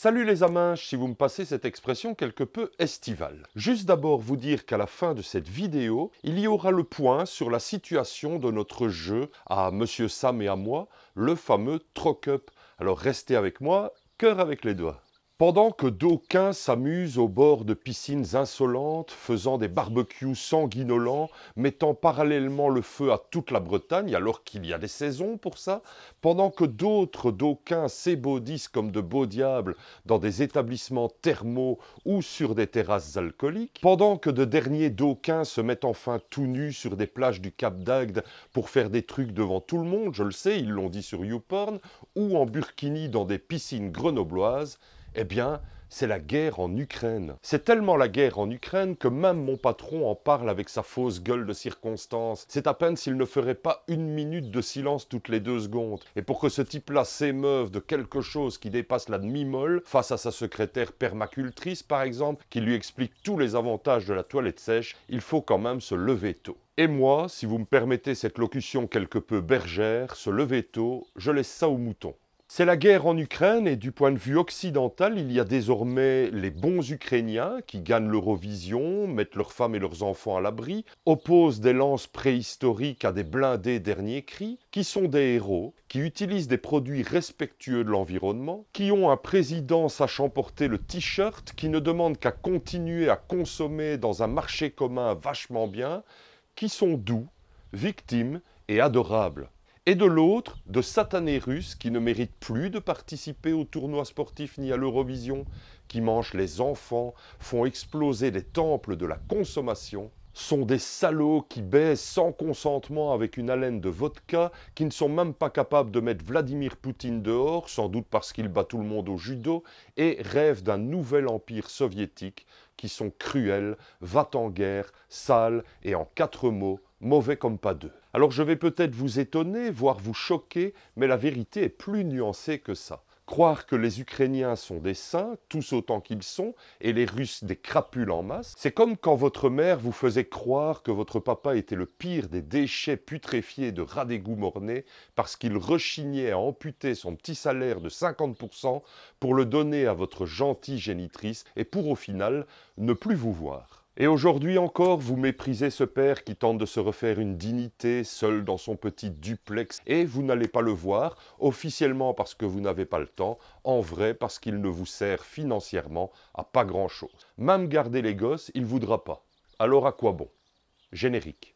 Salut les aminches, si vous me passez cette expression quelque peu estivale. Juste d'abord vous dire qu'à la fin de cette vidéo, il y aura le point sur la situation de notre jeu à Monsieur Sam et à moi, le fameux Troc-Up. Alors restez avec moi, cœur avec les doigts. Pendant que d'aucuns s'amusent au bord de piscines insolentes, faisant des barbecues sanguinolents, mettant parallèlement le feu à toute la Bretagne, alors qu'il y a des saisons pour ça, pendant que d'aucuns s'ébaudissent comme de beaux diables dans des établissements thermaux ou sur des terrasses alcooliques, pendant que de derniers d'aucuns se mettent enfin tout nus sur des plages du Cap d'Agde pour faire des trucs devant tout le monde, je le sais, ils l'ont dit sur YouPorn, ou en burkini dans des piscines grenobloises, eh bien, c'est la guerre en Ukraine. C'est tellement la guerre en Ukraine que même mon patron en parle avec sa fausse gueule de circonstance. C'est à peine s'il ne ferait pas une minute de silence toutes les 2 secondes. Et pour que ce type-là s'émeuve de quelque chose qui dépasse la demi-molle, face à sa secrétaire permacultrice par exemple, qui lui explique tous les avantages de la toilette sèche, il faut quand même se lever tôt. Et moi, si vous me permettez cette locution quelque peu bergère, se lever tôt, je laisse ça aux moutons. C'est la guerre en Ukraine et du point de vue occidental, il y a désormais les bons Ukrainiens qui gagnent l'Eurovision, mettent leurs femmes et leurs enfants à l'abri, opposent des lances préhistoriques à des blindés dernier cri, qui sont des héros, qui utilisent des produits respectueux de l'environnement, qui ont un président sachant porter le t-shirt, qui ne demande qu'à continuer à consommer dans un marché commun vachement bien, qui sont doux, victimes et adorables. Et de l'autre, de satanés russes qui ne méritent plus de participer aux tournois sportifs ni à l'Eurovision, qui mangent les enfants, font exploser les temples de la consommation, sont des salauds qui baisent sans consentement avec une haleine de vodka, qui ne sont même pas capables de mettre Vladimir Poutine dehors, sans doute parce qu'il bat tout le monde au judo, et rêvent d'un nouvel empire soviétique, qui sont cruels, va-t-en-guerre, sales et en 4 mots, mauvais comme pas deux. Alors je vais peut-être vous étonner, voire vous choquer, mais la vérité est plus nuancée que ça. Croire que les Ukrainiens sont des saints, tous autant qu'ils sont, et les Russes des crapules en masse, c'est comme quand votre mère vous faisait croire que votre papa était le pire des déchets putréfiés de rats d'égout mornay parce qu'il rechignait à amputer son petit salaire de 50% pour le donner à votre gentille génitrice et pour au final ne plus vous voir. Et aujourd'hui encore, vous méprisez ce père qui tente de se refaire une dignité seul dans son petit duplex et vous n'allez pas le voir, officiellement parce que vous n'avez pas le temps, en vrai parce qu'il ne vous sert financièrement à pas grand-chose. Même garder les gosses, il ne voudra pas. Alors à quoi bon? Générique.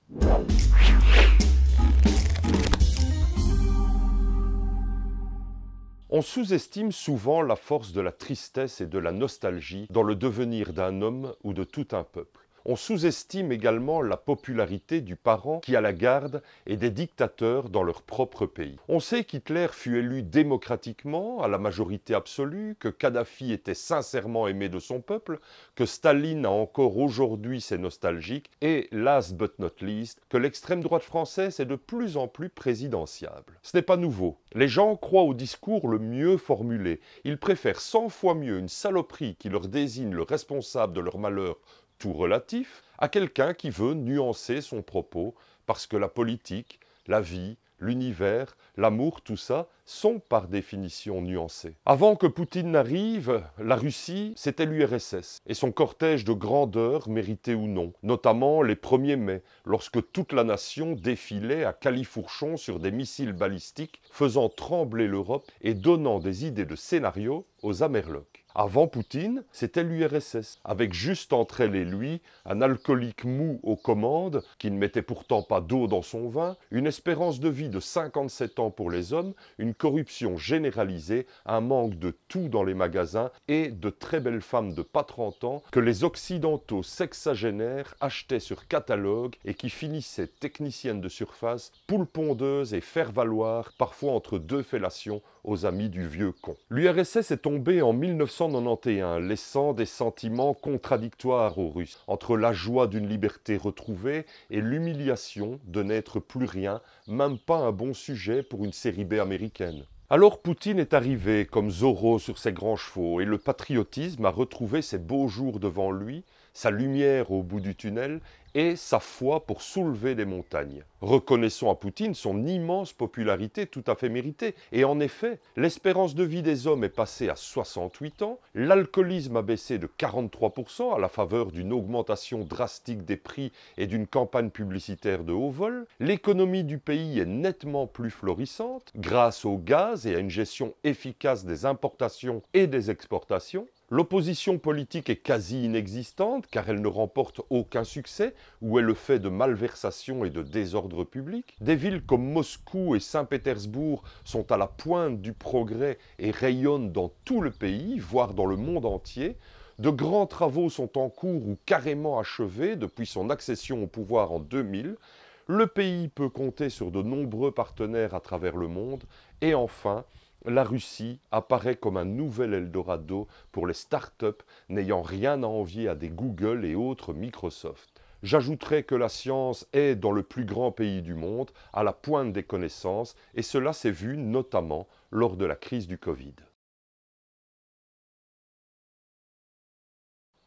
On sous-estime souvent la force de la tristesse et de la nostalgie dans le devenir d'un homme ou de tout un peuple. On sous-estime également la popularité du parent qui a la garde et des dictateurs dans leur propre pays. On sait qu'Hitler fut élu démocratiquement, à la majorité absolue, que Kadhafi était sincèrement aimé de son peuple, que Staline a encore aujourd'hui ses nostalgiques, et, last but not least, que l'extrême droite française est de plus en plus présidentiable. Ce n'est pas nouveau. Les gens croient au discours le mieux formulé. Ils préfèrent 100 fois mieux une saloperie qui leur désigne le responsable de leur malheur tout relatif, à quelqu'un qui veut nuancer son propos, parce que la politique, la vie, l'univers, l'amour, tout ça, sont par définition nuancés. Avant que Poutine n'arrive, la Russie, c'était l'URSS, et son cortège de grandeur, mérité ou non, notamment les 1er mai, lorsque toute la nation défilait à califourchon sur des missiles balistiques, faisant trembler l'Europe et donnant des idées de scénario aux Amerlocs. Avant Poutine, c'était l'URSS, avec juste entre elle et lui un alcoolique mou aux commandes, qui ne mettait pourtant pas d'eau dans son vin, une espérance de vie de 57 ans pour les hommes, une corruption généralisée, un manque de tout dans les magasins et de très belles femmes de pas 30 ans que les occidentaux sexagénaires achetaient sur catalogue et qui finissaient techniciennes de surface, poules pondeuses et faire-valoir, parfois entre 2 fellations, aux amis du vieux con. L'URSS est tombée en 1991, laissant des sentiments contradictoires aux Russes, entre la joie d'une liberté retrouvée et l'humiliation de n'être plus rien, même pas un bon sujet pour une série B américaine. Alors Poutine est arrivé comme Zorro sur ses grands chevaux et le patriotisme a retrouvé ses beaux jours devant lui, sa lumière au bout du tunnel et sa foi pour soulever les montagnes. Reconnaissons à Poutine son immense popularité tout à fait méritée. Et en effet, l'espérance de vie des hommes est passée à 68 ans, l'alcoolisme a baissé de 43% à la faveur d'une augmentation drastique des prix et d'une campagne publicitaire de haut vol, l'économie du pays est nettement plus florissante grâce au gaz et à une gestion efficace des importations et des exportations. L'opposition politique est quasi inexistante car elle ne remporte aucun succès ou est le fait de malversations et de désordre public. Des villes comme Moscou et Saint-Pétersbourg sont à la pointe du progrès et rayonnent dans tout le pays, voire dans le monde entier. De grands travaux sont en cours ou carrément achevés depuis son accession au pouvoir en 2000. Le pays peut compter sur de nombreux partenaires à travers le monde. Et enfin, la Russie apparaît comme un nouvel Eldorado pour les start-up n'ayant rien à envier à des Google et autres Microsoft. J'ajouterai que la science est, dans le plus grand pays du monde, à la pointe des connaissances, et cela s'est vu notamment lors de la crise du Covid.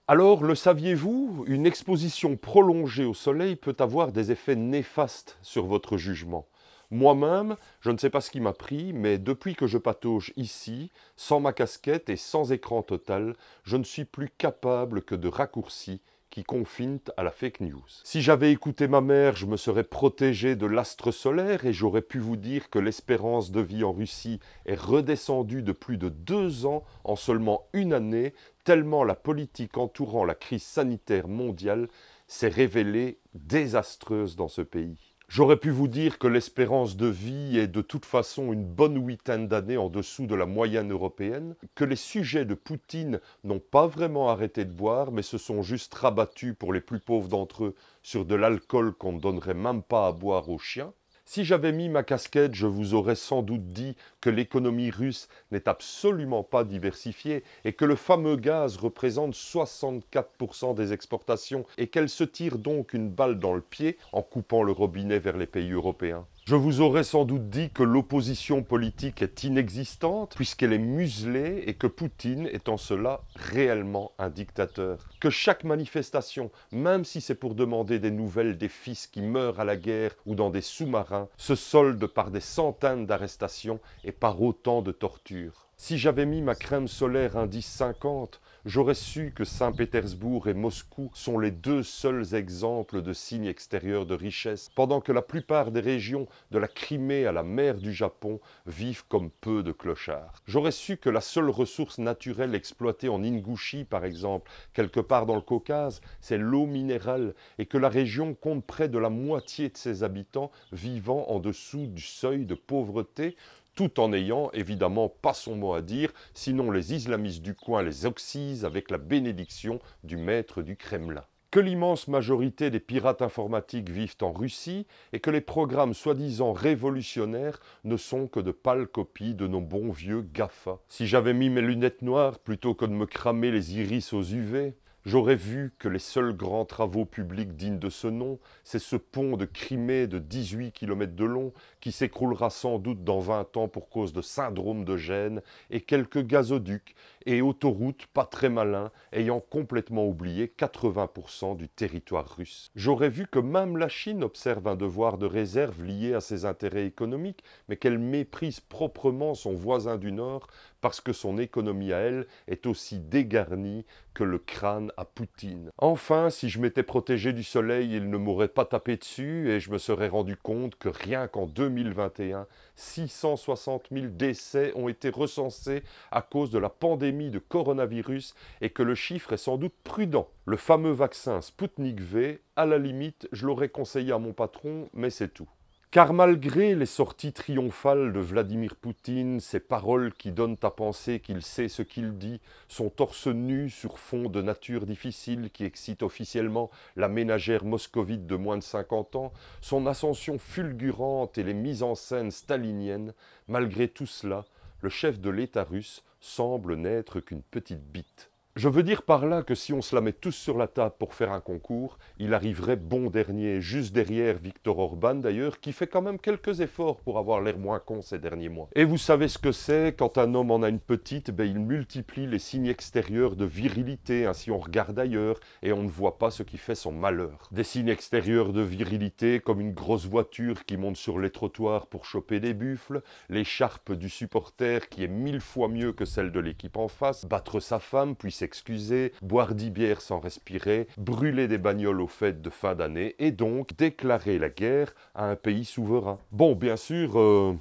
Alors, le saviez-vous, une exposition prolongée au soleil peut avoir des effets néfastes sur votre jugement. Moi-même, je ne sais pas ce qui m'a pris, mais depuis que je patauge ici, sans ma casquette et sans écran total, je ne suis plus capable que de raccourcis qui confinent à la fake news. Si j'avais écouté ma mère, je me serais protégé de l'astre solaire et j'aurais pu vous dire que l'espérance de vie en Russie est redescendue de plus de 2 ans en seulement une année, tellement la politique entourant la crise sanitaire mondiale s'est révélée désastreuse dans ce pays. J'aurais pu vous dire que l'espérance de vie est de toute façon une bonne huitaine d'années en dessous de la moyenne européenne, que les sujets de Poutine n'ont pas vraiment arrêté de boire, mais se sont juste rabattus pour les plus pauvres d'entre eux sur de l'alcool qu'on ne donnerait même pas à boire aux chiens. Si j'avais mis ma casquette, je vous aurais sans doute dit que l'économie russe n'est absolument pas diversifiée et que le fameux gaz représente 64% des exportations et qu'elle se tire donc une balle dans le pied en coupant le robinet vers les pays européens. Je vous aurais sans doute dit que l'opposition politique est inexistante puisqu'elle est muselée et que Poutine est en cela réellement un dictateur. Que chaque manifestation, même si c'est pour demander des nouvelles des fils qui meurent à la guerre ou dans des sous-marins, se solde par des centaines d'arrestations et par autant de tortures. Si j'avais mis ma crème solaire indice 50, j'aurais su que Saint-Pétersbourg et Moscou sont les 2 seuls exemples de signes extérieurs de richesse, pendant que la plupart des régions, de la Crimée à la mer du Japon, vivent comme peu de clochards. J'aurais su que la seule ressource naturelle exploitée en Ingouchie, par exemple, quelque part dans le Caucase, c'est l'eau minérale, et que la région compte près de la moitié de ses habitants vivant en dessous du seuil de pauvreté, tout en n'ayant évidemment pas son mot à dire, sinon les islamistes du coin les oxysent avec la bénédiction du maître du Kremlin. Que l'immense majorité des pirates informatiques vivent en Russie et que les programmes soi-disant révolutionnaires ne sont que de pâles copies de nos bons vieux GAFA. Si j'avais mis mes lunettes noires plutôt que de me cramer les iris aux UV, j'aurais vu que les seuls grands travaux publics dignes de ce nom, c'est ce pont de Crimée de 18 km de long qui s'écroulera sans doute dans 20 ans pour cause de syndrome de Gênes et quelques gazoducs et autoroutes pas très malins ayant complètement oublié 80% du territoire russe. J'aurais vu que même la Chine observe un devoir de réserve lié à ses intérêts économiques, mais qu'elle méprise proprement son voisin du Nord parce que son économie à elle est aussi dégarnie que le crâne à Poutine. Enfin, si je m'étais protégé du soleil, il ne m'aurait pas tapé dessus et je me serais rendu compte que rien qu'en 2021, 660 000 décès ont été recensés à cause de la pandémie de coronavirus et que le chiffre est sans doute prudent. Le fameux vaccin Sputnik V, à la limite, je l'aurais conseillé à mon patron, mais c'est tout. Car malgré les sorties triomphales de Vladimir Poutine, ses paroles qui donnent à penser qu'il sait ce qu'il dit, son torse nu sur fond de nature difficile qui excite officiellement la ménagère moscovite de moins de 50 ans, son ascension fulgurante et les mises en scène staliniennes, malgré tout cela, le chef de l'État russe semble n'être qu'une petite bite. Je veux dire par là que si on se la met tous sur la table pour faire un concours, il arriverait bon dernier, juste derrière Viktor Orban d'ailleurs, qui fait quand même quelques efforts pour avoir l'air moins con ces derniers mois. Et vous savez ce que c'est, quand un homme en a une petite, il multiplie les signes extérieurs de virilité, ainsi on regarde ailleurs et on ne voit pas ce qui fait son malheur. Des signes extérieurs de virilité comme une grosse voiture qui monte sur les trottoirs pour choper des buffles, l'écharpe du supporter qui est 1000 fois mieux que celle de l'équipe en face, battre sa femme puis s'excuser, boire 10 bières sans respirer, brûler des bagnoles aux fêtes de fin d'année et donc déclarer la guerre à un pays souverain. Bon, bien sûr,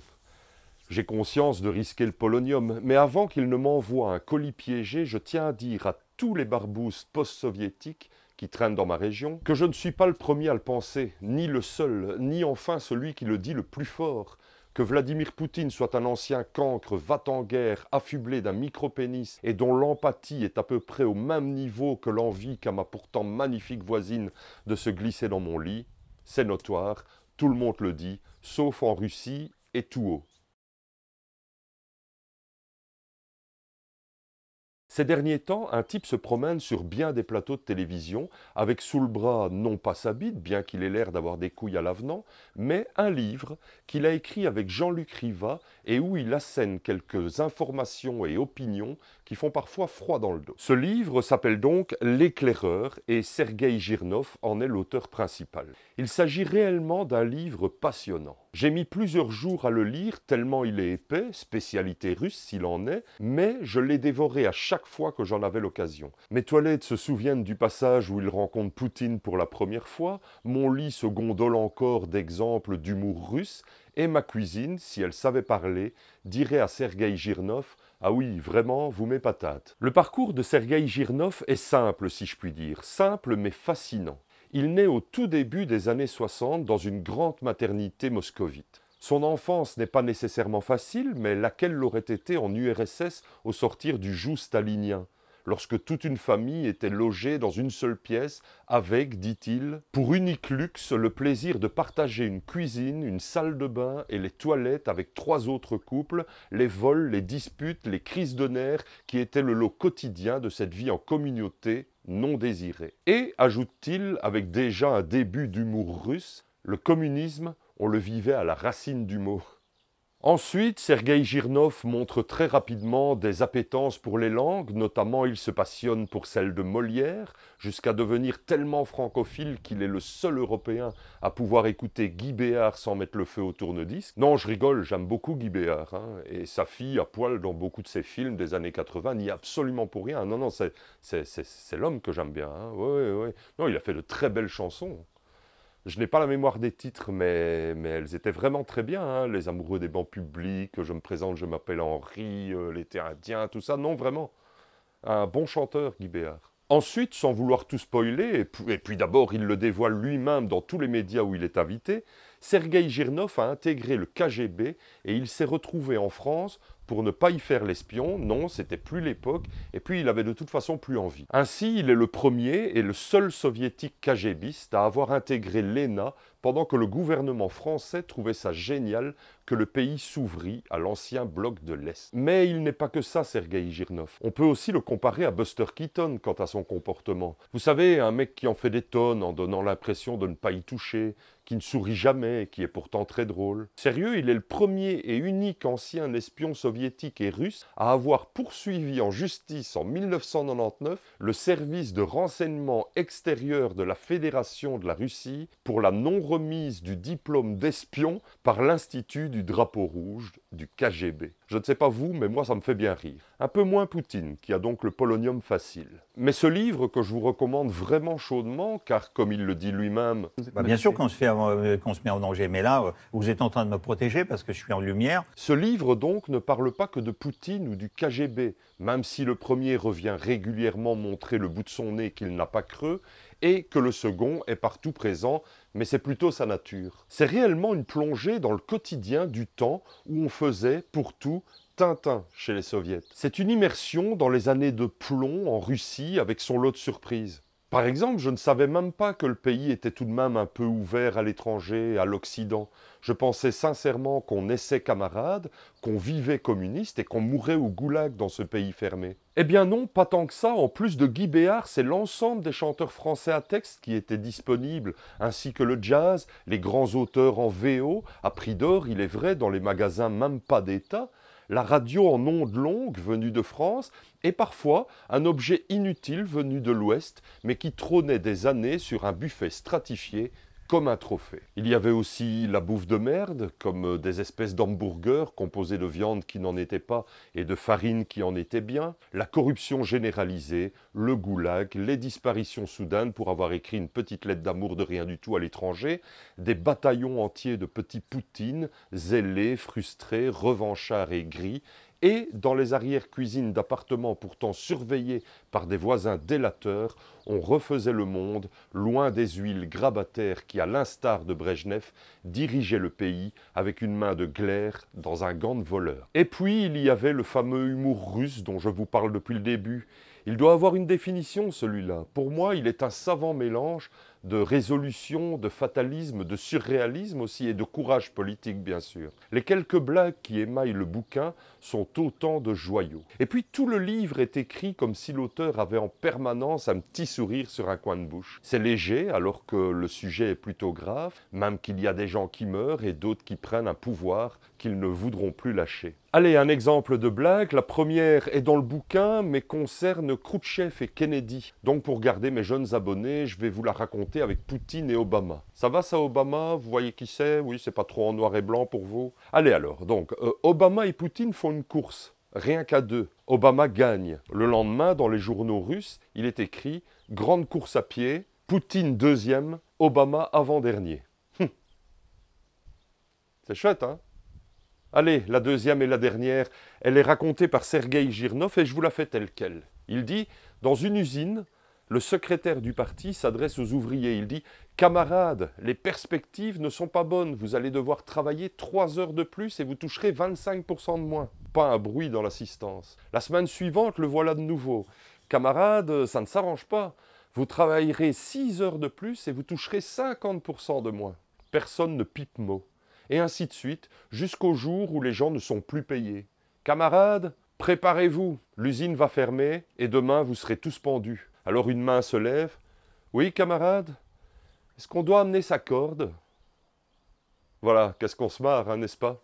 j'ai conscience de risquer le polonium, mais avant qu'il ne m'envoie un colis piégé, je tiens à dire à tous les barbouzes post-soviétiques qui traînent dans ma région que je ne suis pas le premier à le penser, ni le seul, ni enfin celui qui le dit le plus fort. Que Vladimir Poutine soit un ancien cancre, va-t-en-guerre, affublé d'un micro-pénis et dont l'empathie est à peu près au même niveau que l'envie qu'a ma pourtant magnifique voisine de se glisser dans mon lit, c'est notoire, tout le monde le dit, sauf en Russie et tout haut. Ces derniers temps, un type se promène sur bien des plateaux de télévision avec sous le bras non pas sa bite, bien qu'il ait l'air d'avoir des couilles à l'avenant, mais un livre qu'il a écrit avec Jean-Luc Riva et où il assène quelques informations et opinions qui font parfois froid dans le dos. Ce livre s'appelle donc L'éclaireur et Sergueï Girnov en est l'auteur principal. Il s'agit réellement d'un livre passionnant. J'ai mis plusieurs jours à le lire tellement il est épais, spécialité russe s'il en est, mais je l'ai dévoré à chaque fois que j'en avais l'occasion. Mes toilettes se souviennent du passage où il rencontre Poutine pour la première fois, mon lit se gondole encore d'exemples d'humour russe, et ma cuisine, si elle savait parler, dirait à Sergueï Girnov « Ah oui, vraiment, vous mes patates ». Le parcours de Sergueï Girnov est simple, si je puis dire, simple mais fascinant. Il naît au tout début des années 60 dans une grande maternité moscovite. Son enfance n'est pas nécessairement facile, mais laquelle l'aurait été en URSS au sortir du joug stalinien, lorsque toute une famille était logée dans une seule pièce avec, dit-il, pour unique luxe le plaisir de partager une cuisine, une salle de bain et les toilettes avec 3 autres couples, les vols, les disputes, les crises de nerfs qui étaient le lot quotidien de cette vie en communauté non désirée. Et, ajoute-t-il, avec déjà un début d'humour russe, le communisme, on le vivait à la racine du mot. Ensuite, Sergueï Girnov montre très rapidement des appétences pour les langues, notamment il se passionne pour celle de Molière, jusqu'à devenir tellement francophile qu'il est le seul Européen à pouvoir écouter Guy Béart sans mettre le feu au tourne-disque. Non, je rigole, j'aime beaucoup Guy Béart, et sa fille à poil dans beaucoup de ses films des années 80 n'y est absolument pour rien. Non, non, c'est l'homme que j'aime bien. Ouais. Non, il a fait de très belles chansons. Je n'ai pas la mémoire des titres, mais elles étaient vraiment très bien. Les amoureux des bancs publics, je me présente, je m'appelle Henri, l'été indien, tout ça. Non, vraiment. Un bon chanteur, Guy Béart. Ensuite, sans vouloir tout spoiler, et puis d'abord il le dévoile lui-même dans tous les médias où il est invité, Sergueï Girnov a intégré le KGB et il s'est retrouvé en France pour ne pas y faire l'espion, non, c'était plus l'époque, et puis il avait de toute façon plus envie. Ainsi, il est le premier et le seul soviétique KGBiste à avoir intégré l'ENA pendant que le gouvernement français trouvait ça génial que le pays s'ouvrît à l'ancien bloc de l'Est. Mais il n'est pas que ça, Sergueï Girnov. On peut aussi le comparer à Buster Keaton quant à son comportement. Vous savez, un mec qui en fait des tonnes en donnant l'impression de ne pas y toucher, qui ne sourit jamais et qui est pourtant très drôle. Sérieux, il est le premier et unique ancien espion soviétique et russe à avoir poursuivi en justice en 1999 le service de renseignement extérieur de la Fédération de la Russie pour la non-remise du diplôme d'espion par l'Institut du Drapeau Rouge du KGB. Je ne sais pas vous, mais moi ça me fait bien rire. Un peu moins Poutine, qui a donc le polonium facile. Mais ce livre que je vous recommande vraiment chaudement, car comme il le dit lui-même... Bien sûr qu'on se met en danger, mais là, vous êtes en train de me protéger parce que je suis en lumière. Ce livre donc ne parle pas que de Poutine ou du KGB, même si le premier revient régulièrement montrer le bout de son nez qu'il n'a pas creux, et que le second est partout présent, mais c'est plutôt sa nature. C'est réellement une plongée dans le quotidien du temps où on faisait, pour tout, Tintin chez les soviets. C'est une immersion dans les années de plomb en Russie avec son lot de surprises. Par exemple, je ne savais même pas que le pays était tout de même un peu ouvert à l'étranger, à l'Occident. Je pensais sincèrement qu'on naissait camarades, qu'on vivait communiste et qu'on mourrait au goulag dans ce pays fermé. Eh bien non, pas tant que ça. En plus de Guy Béard, c'est l'ensemble des chanteurs français à texte qui étaient disponibles, ainsi que le jazz, les grands auteurs en VO, à prix d'or, il est vrai, dans les magasins même pas d'État, la radio en ondes longues venue de France, et parfois un objet inutile venu de l'Ouest, mais qui trônait des années sur un buffet stratifié comme un trophée. Il y avait aussi la bouffe de merde, comme des espèces d'hamburgers composés de viande qui n'en était pas et de farine qui en était bien, la corruption généralisée, le goulag, les disparitions soudaines pour avoir écrit une petite lettre d'amour de rien du tout à l'étranger, des bataillons entiers de petits poutines, zélés, frustrés, revanchards et gris, et dans les arrière-cuisines d'appartements pourtant surveillés par des voisins délateurs, on refaisait le monde, loin des huiles grabataires qui, à l'instar de Brejnev, dirigeaient le pays avec une main de glaire dans un gant de voleur. Et puis, il y avait le fameux humour russe dont je vous parle depuis le début. Il doit avoir une définition, celui-là. Pour moi, il est un savant mélange de résolution, de fatalisme, de surréalisme aussi, et de courage politique, bien sûr. Les quelques blagues qui émaillent le bouquin sont autant de joyaux. Et puis tout le livre est écrit comme si l'auteur avait en permanence un petit sourire sur un coin de bouche. C'est léger, alors que le sujet est plutôt grave, même qu'il y a des gens qui meurent et d'autres qui prennent un pouvoir qu'ils ne voudront plus lâcher. Allez, un exemple de blague. La première est dans le bouquin, mais concerne Khrouchtchev et Kennedy. Donc pour garder mes jeunes abonnés, je vais vous la raconter avec Poutine et Obama. Ça va ça, Obama? Vous voyez qui c'est? Oui, c'est pas trop en noir et blanc pour vous? Allez alors, donc, Obama et Poutine font une course. Rien qu'à deux. Obama gagne. Le lendemain, dans les journaux russes, il est écrit « Grande course à pied, Poutine deuxième, Obama avant-dernier ». C'est chouette, hein? Allez, la deuxième et la dernière, elle est racontée par Sergueï Girnov et je vous la fais telle quelle. Il dit, dans une usine, le secrétaire du parti s'adresse aux ouvriers. Il dit, camarades, les perspectives ne sont pas bonnes. Vous allez devoir travailler 3 heures de plus et vous toucherez 25% de moins. Pas un bruit dans l'assistance. La semaine suivante, le voilà de nouveau. Camarades, ça ne s'arrange pas. Vous travaillerez 6 heures de plus et vous toucherez 50% de moins. Personne ne pipe mot. Et ainsi de suite, jusqu'au jour où les gens ne sont plus payés. Camarades, préparez-vous, l'usine va fermer et demain vous serez tous pendus. Alors une main se lève. Oui, camarade, est-ce qu'on doit amener sa corde? Voilà, qu'est-ce qu'on se marre, hein, n'est-ce pas?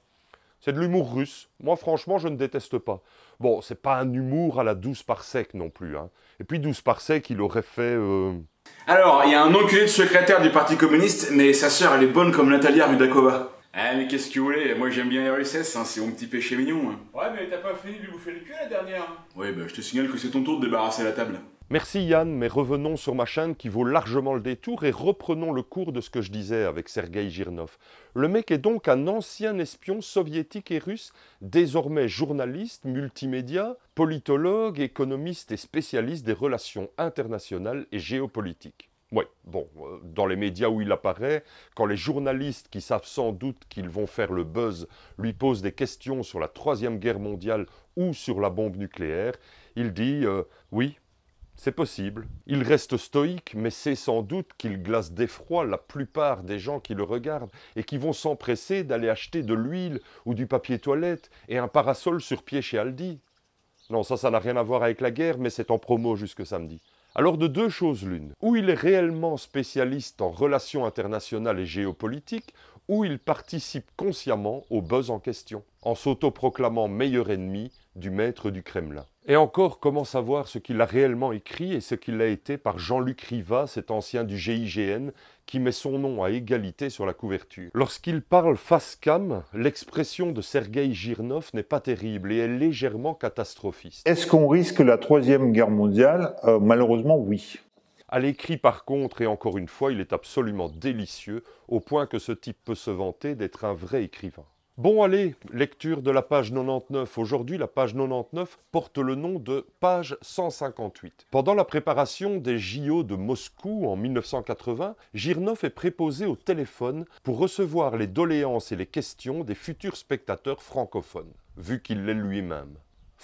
C'est de l'humour russe. Moi, franchement, je ne déteste pas. Bon, c'est pas un humour à la 12 parsec non plus. Hein. Et puis 12 parsec, il aurait fait... Alors, il y a un enculé de secrétaire du Parti communiste, mais sa sœur, elle est bonne comme Natalia Rudakova. Ah mais qu'est-ce que vous voulez, moi j'aime bien RSS, hein, c'est mon petit péché mignon. Hein. Ouais mais t'as pas fini de lui bouffer le cul la dernière. Ouais bah je te signale que c'est ton tour de débarrasser la table. Merci Yann, mais revenons sur ma chaîne qui vaut largement le détour et reprenons le cours de ce que je disais avec Sergueï Girnov. Le mec est donc un ancien espion soviétique et russe, désormais journaliste, multimédia, politologue, économiste et spécialiste des relations internationales et géopolitiques. Oui, bon, dans les médias où il apparaît, quand les journalistes qui savent sans doute qu'ils vont faire le buzz lui posent des questions sur la Troisième Guerre mondiale ou sur la bombe nucléaire, il dit oui, c'est possible. Il reste stoïque, mais c'est sans doute qu'il glace d'effroi la plupart des gens qui le regardent et qui vont s'empresser d'aller acheter de l'huile ou du papier toilette et un parasol sur pied chez Aldi. Non, ça n'a rien à voir avec la guerre, mais c'est en promo jusque samedi. Alors de deux choses l'une, ou il est réellement spécialiste en relations internationales et géopolitiques, ou il participe consciemment au buzz en question, en s'autoproclamant meilleur ennemi du maître du Kremlin. Et encore, comment savoir ce qu'il a réellement écrit et ce qu'il a été par Jean-Luc Riva, cet ancien du GIGN, qui met son nom à égalité sur la couverture. Lorsqu'il parle face cam, l'expression de Sergueï Girnov n'est pas terrible et est légèrement catastrophiste. Est-ce qu'on risque la Troisième Guerre mondiale? Malheureusement, oui. À l'écrit, par contre, et encore une fois, il est absolument délicieux, au point que ce type peut se vanter d'être un vrai écrivain. Bon, allez, lecture de la page 99. Aujourd'hui, la page 99 porte le nom de page 158. Pendant la préparation des JO de Moscou en 1980, Girnov est préposé au téléphone pour recevoir les doléances et les questions des futurs spectateurs francophones, vu qu'il l'est lui-même.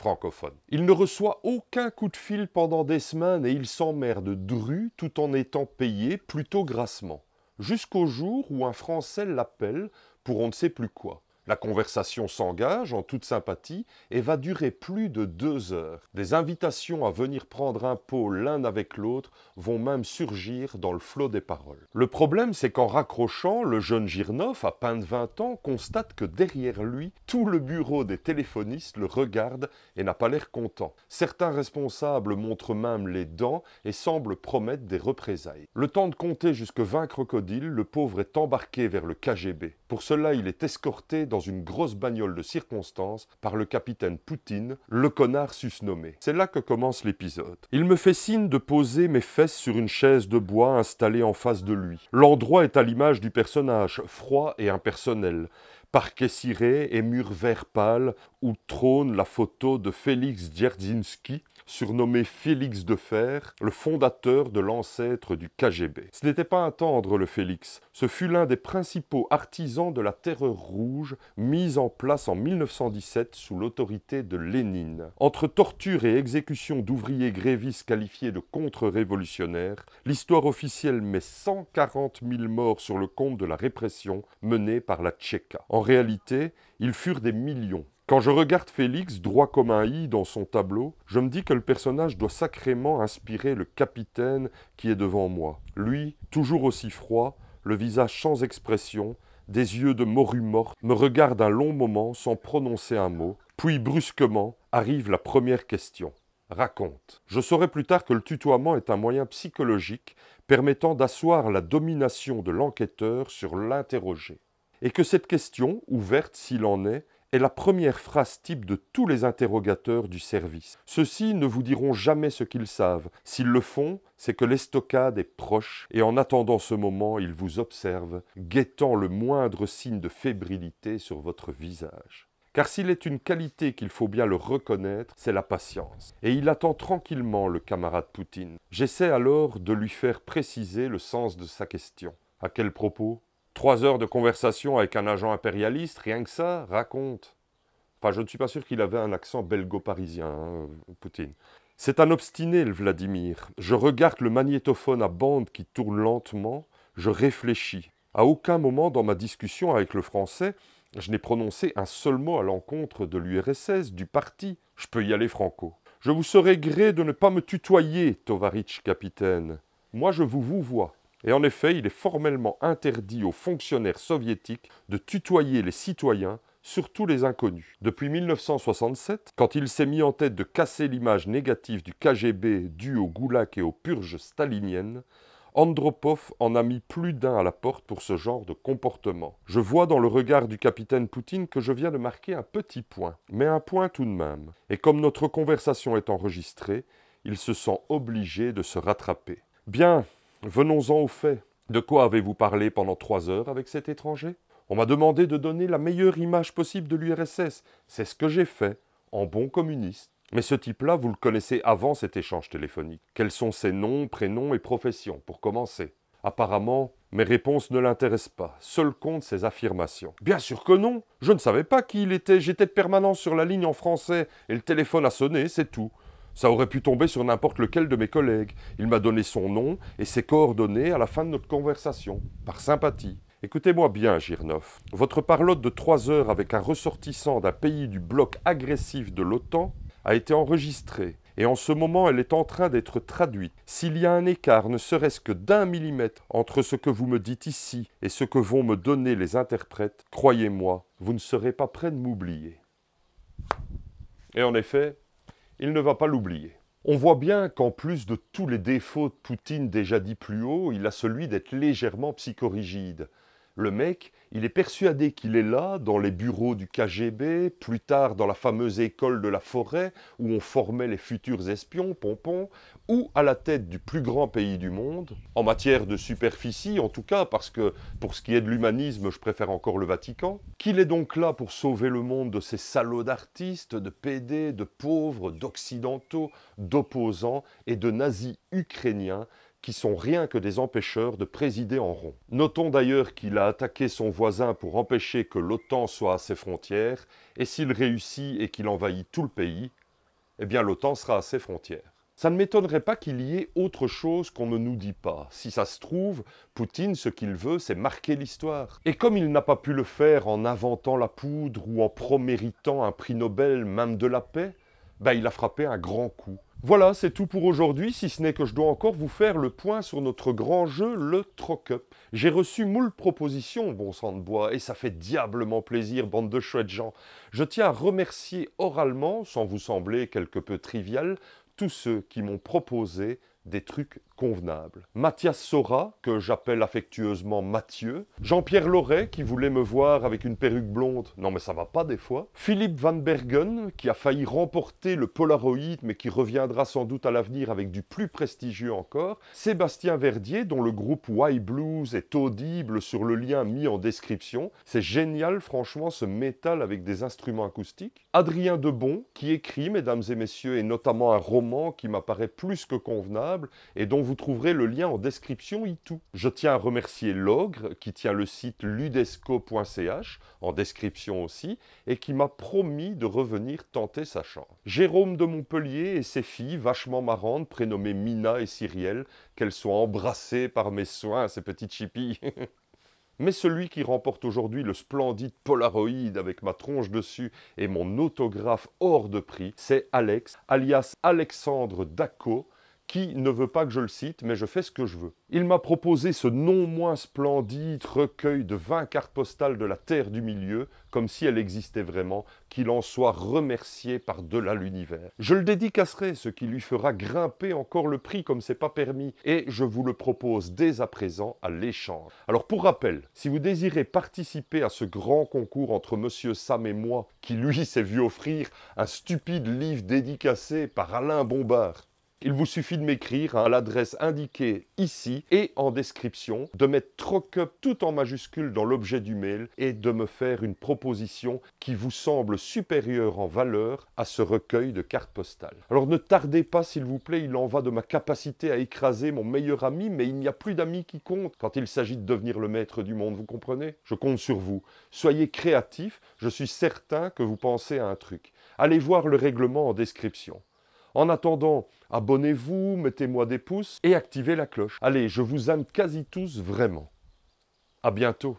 francophone. Il ne reçoit aucun coup de fil pendant des semaines et il s'emmerde dru tout en étant payé plutôt grassement. Jusqu'au jour où un Français l'appelle pour on ne sait plus quoi. La conversation s'engage en toute sympathie et va durer plus de 2 heures. Des invitations à venir prendre un pot l'un avec l'autre vont même surgir dans le flot des paroles. Le problème, c'est qu'en raccrochant, le jeune Girnov, à peine 20 ans, constate que derrière lui, tout le bureau des téléphonistes le regarde et n'a pas l'air content. Certains responsables montrent même les dents et semblent promettre des représailles. Le temps de compter jusque 20 crocodiles, le pauvre est embarqué vers le KGB. Pour cela, il est escorté dans une grosse bagnole de circonstance par le capitaine Poutine, le connard susnommé. C'est là que commence l'épisode. Il me fait signe de poser mes fesses sur une chaise de bois installée en face de lui. L'endroit est à l'image du personnage, froid et impersonnel. Parquet ciré et mur vert pâle où trône la photo de Félix Dzerzhinsky, surnommé Félix de Fer, le fondateur de l'ancêtre du KGB. Ce n'était pas un tendre, le Félix. Ce fut l'un des principaux artisans de la Terreur rouge, mise en place en 1917 sous l'autorité de Lénine. Entre torture et exécution d'ouvriers grévistes qualifiés de contre-révolutionnaires, l'histoire officielle met 140 000 morts sur le compte de la répression menée par la Tchéka. En réalité, ils furent des millions. Quand je regarde Félix, droit comme un i dans son tableau, je me dis que le personnage doit sacrément inspirer le capitaine qui est devant moi. Lui, toujours aussi froid, le visage sans expression, des yeux de morue morte, me regarde un long moment sans prononcer un mot, puis brusquement arrive la première question. Raconte. Je saurai plus tard que le tutoiement est un moyen psychologique permettant d'asseoir la domination de l'enquêteur sur l'interrogé. Et que cette question, ouverte s'il en est la première phrase type de tous les interrogateurs du service. Ceux-ci ne vous diront jamais ce qu'ils savent. S'ils le font, c'est que l'estocade est proche et en attendant ce moment, ils vous observent, guettant le moindre signe de fébrilité sur votre visage. Car s'il est une qualité qu'il faut bien le reconnaître, c'est la patience. Et il attend tranquillement le camarade Poutine. J'essaie alors de lui faire préciser le sens de sa question. À quel propos ? 3 heures de conversation avec un agent impérialiste, rien que ça, raconte. Enfin, je ne suis pas sûr qu'il avait un accent belgo-parisien, Poutine. C'est un obstiné, le Vladimir. Je regarde le magnétophone à bande qui tourne lentement, je réfléchis. À aucun moment dans ma discussion avec le Français, je n'ai prononcé un seul mot à l'encontre de l'URSS, du parti. Je peux y aller franco. Je vous serai gré de ne pas me tutoyer, Tovaritch capitaine. Moi, je vous vois. Et en effet, il est formellement interdit aux fonctionnaires soviétiques de tutoyer les citoyens, surtout les inconnus. Depuis 1967, quand il s'est mis en tête de casser l'image négative du KGB due au goulag et aux purges staliniennes, Andropov en a mis plus d'un à la porte pour ce genre de comportement. Je vois dans le regard du capitaine Poutine que je viens de marquer un petit point, mais un point tout de même. Et comme notre conversation est enregistrée, il se sent obligé de se rattraper. Bien. Venons-en aux faits. De quoi avez-vous parlé pendant 3 heures avec cet étranger ? On m'a demandé de donner la meilleure image possible de l'URSS. C'est ce que j'ai fait, en bon communiste. Mais ce type-là, vous le connaissez avant cet échange téléphonique. Quels sont ses noms, prénoms et professions, pour commencer ? Apparemment, mes réponses ne l'intéressent pas. Seul compte ses affirmations. Bien sûr que non. Je ne savais pas qui il était. J'étais de permanence sur la ligne en français et le téléphone a sonné, c'est tout. Ça aurait pu tomber sur n'importe lequel de mes collègues. Il m'a donné son nom et ses coordonnées à la fin de notre conversation, par sympathie. Écoutez-moi bien, Girnov. Votre parlotte de 3 heures avec un ressortissant d'un pays du bloc agressif de l'OTAN a été enregistrée. Et en ce moment, elle est en train d'être traduite. S'il y a un écart, ne serait-ce que d'1 millimètre entre ce que vous me dites ici et ce que vont me donner les interprètes, croyez-moi, vous ne serez pas prêt de m'oublier. Et en effet, il ne va pas l'oublier. On voit bien qu'en plus de tous les défauts de Poutine déjà dit plus haut, il a celui d'être légèrement psychorigide. Le mec, il est persuadé qu'il est là, dans les bureaux du KGB, plus tard dans la fameuse école de la forêt, où on formait les futurs espions, pompons, ou à la tête du plus grand pays du monde, en matière de superficie en tout cas, parce que pour ce qui est de l'humanisme, je préfère encore le Vatican, qu'il est donc là pour sauver le monde de ces salauds d'artistes, de PD, de pauvres, d'occidentaux, d'opposants et de nazis ukrainiens, qui sont rien que des empêcheurs de présider en rond. Notons d'ailleurs qu'il a attaqué son voisin pour empêcher que l'OTAN soit à ses frontières, et s'il réussit et qu'il envahit tout le pays, eh bien l'OTAN sera à ses frontières. Ça ne m'étonnerait pas qu'il y ait autre chose qu'on ne nous dit pas. Si ça se trouve, Poutine, ce qu'il veut, c'est marquer l'histoire. Et comme il n'a pas pu le faire en inventant la poudre ou en proméritant un prix Nobel, même de la paix, ben il a frappé un grand coup. Voilà, c'est tout pour aujourd'hui, si ce n'est que je dois encore vous faire le point sur notre grand jeu, le Troc-Up. J'ai reçu moult propositions, bon sang de bois, et ça fait diablement plaisir, bande de chouettes gens. Je tiens à remercier oralement, sans vous sembler quelque peu trivial, tous ceux qui m'ont proposé des trucs convenables. Mathias Sora, que j'appelle affectueusement Mathieu. Jean-Pierre Loret, qui voulait me voir avec une perruque blonde. Non mais ça va pas des fois. Philippe Van Bergen, qui a failli remporter le Polaroid, mais qui reviendra sans doute à l'avenir avec du plus prestigieux encore. Sébastien Verdier, dont le groupe White Blues est audible sur le lien mis en description. C'est génial, franchement, ce métal avec des instruments acoustiques. Adrien Debon, qui écrit, mesdames et messieurs, et notamment un roman qui m'apparaît plus que convenable, et dont vous trouverez le lien en description iToo. Je tiens à remercier l'Ogre, qui tient le site ludesco.ch, en description aussi, et qui m'a promis de revenir tenter sa chance. Jérôme de Montpellier et ses filles, vachement marrantes, prénommées Mina et Cyrielle, qu'elles soient embrassées par mes soins, ces petites chippies. Mais celui qui remporte aujourd'hui le splendide Polaroid avec ma tronche dessus et mon autographe hors de prix, c'est Alex, alias Alexandre Daco, qui ne veut pas que je le cite, mais je fais ce que je veux. Il m'a proposé ce non moins splendide recueil de 20 cartes postales de la Terre du Milieu, comme si elle existait vraiment, qu'il en soit remercié par-delà l'univers. Je le dédicacerai, ce qui lui fera grimper encore le prix comme c'est pas permis, et je vous le propose dès à présent à l'échange. Alors pour rappel, si vous désirez participer à ce grand concours entre Monsieur Sam et moi, qui lui s'est vu offrir un stupide livre dédicacé par Alain Bombard, il vous suffit de m'écrire à l'adresse indiquée ici et en description, de mettre Troc-Up tout en majuscule dans l'objet du mail et de me faire une proposition qui vous semble supérieure en valeur à ce recueil de cartes postales. Alors ne tardez pas s'il vous plaît, il en va de ma capacité à écraser mon meilleur ami, mais il n'y a plus d'amis qui comptent quand il s'agit de devenir le maître du monde, vous comprenez? Je compte sur vous. Soyez créatifs, je suis certain que vous pensez à un truc. Allez voir le règlement en description. En attendant, abonnez-vous, mettez-moi des pouces et activez la cloche. Allez, je vous aime quasi tous vraiment. À bientôt.